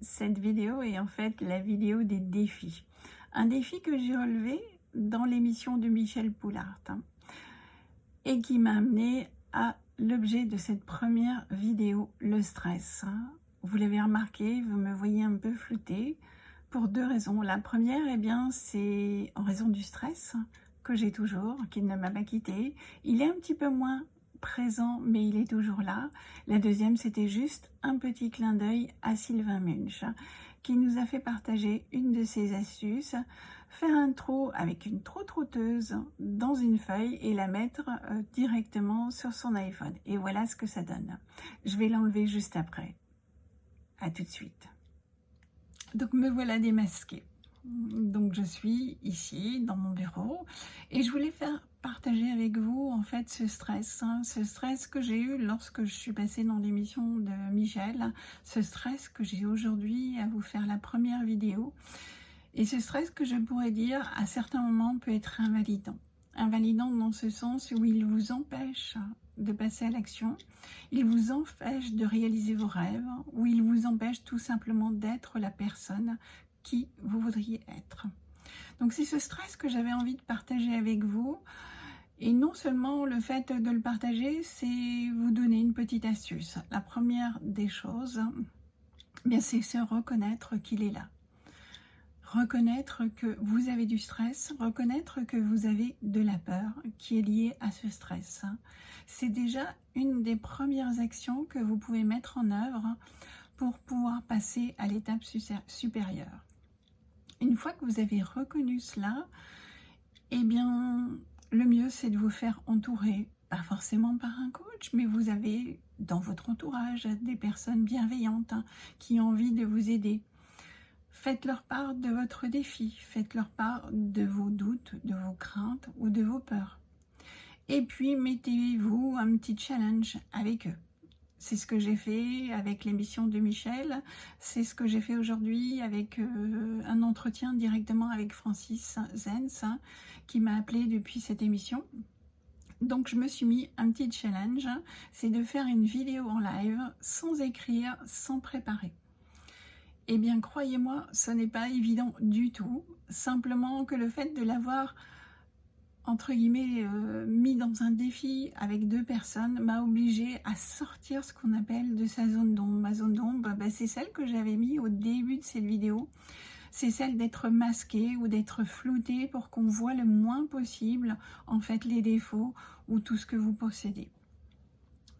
cette vidéo est en fait la vidéo des défis. Un défi que j'ai relevé dans l'émission de Michel Poulart et qui m'a amené à l'objet de cette première vidéo, le stress. Vous l'avez remarqué, vous me voyez un peu floutée pour deux raisons. La première, c'est en raison du stress que j'ai toujours, qui ne m'a pas quitté. Il est un petit peu moins présent, mais il est toujours là. La deuxième, c'était juste un petit clin d'œil à Sylvain Munch, qui nous a fait partager une de ses astuces, faire un trou avec une trotteuse dans une feuille et la mettre directement sur son iPhone. Et voilà ce que ça donne. Je vais l'enlever juste après. À tout de suite. Donc me voilà démasquée. Donc je suis ici dans mon bureau et je voulais faire partager avec vous en fait ce stress que j'ai eu lorsque je suis passée dans l'émission de Michel, ce stress que j'ai aujourd'hui à vous faire la première vidéo et ce stress que je pourrais dire à certains moments peut être invalidant dans ce sens où il vous empêche de passer à l'action, il vous empêche de réaliser vos rêves, ou il vous empêche tout simplement d'être la personne qui vous voudriez être. Donc c'est ce stress que j'avais envie de partager avec vous, et non seulement le fait de le partager, c'est vous donner une petite astuce. La première des choses, c'est se reconnaître qu'il est là. Reconnaître que vous avez du stress, reconnaître que vous avez de la peur qui est liée à ce stress. C'est déjà une des premières actions que vous pouvez mettre en œuvre pour pouvoir passer à l'étape supérieure. Une fois que vous avez reconnu cela, le mieux c'est de vous faire entourer, pas forcément par un coach, mais vous avez dans votre entourage des personnes bienveillantes qui ont envie de vous aider. Faites-leur part de votre défi, faites-leur part de vos doutes, de vos craintes ou de vos peurs. Et puis, mettez-vous un petit challenge avec eux. C'est ce que j'ai fait avec l'émission de Michel, c'est ce que j'ai fait aujourd'hui avec un entretien directement avec Francis Zenz, qui m'a appelé depuis cette émission. Donc, je me suis mis un petit challenge, c'est de faire une vidéo en live, sans écrire, sans préparer. Eh bien, croyez-moi, ce n'est pas évident du tout. Simplement que le fait de l'avoir, entre guillemets, mis dans un défi avec deux personnes m'a obligée à sortir ce qu'on appelle de sa zone d'ombre. Ma zone d'ombre, c'est celle que j'avais mis au début de cette vidéo. C'est celle d'être masquée ou d'être floutée pour qu'on voit le moins possible, en fait, les défauts ou tout ce que vous possédez.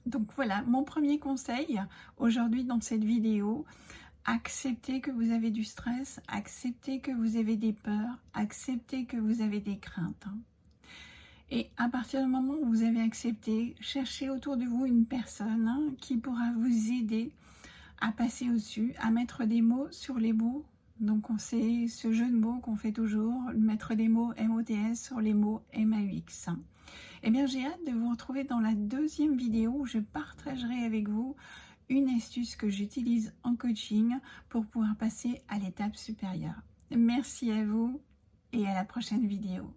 Donc voilà, mon premier conseil aujourd'hui dans cette vidéo. Acceptez que vous avez du stress, acceptez que vous avez des peurs, acceptez que vous avez des craintes. Et à partir du moment où vous avez accepté, cherchez autour de vous une personne qui pourra vous aider à passer au-dessus, à mettre des mots sur les mots. Donc on sait ce jeu de mots qu'on fait toujours, mettre des mots MOTS sur les mots MAUX. Eh bien j'ai hâte de vous retrouver dans la deuxième vidéo où je partagerai avec vous une astuce que j'utilise en coaching pour pouvoir passer à l'étape supérieure. Merci à vous et à la prochaine vidéo.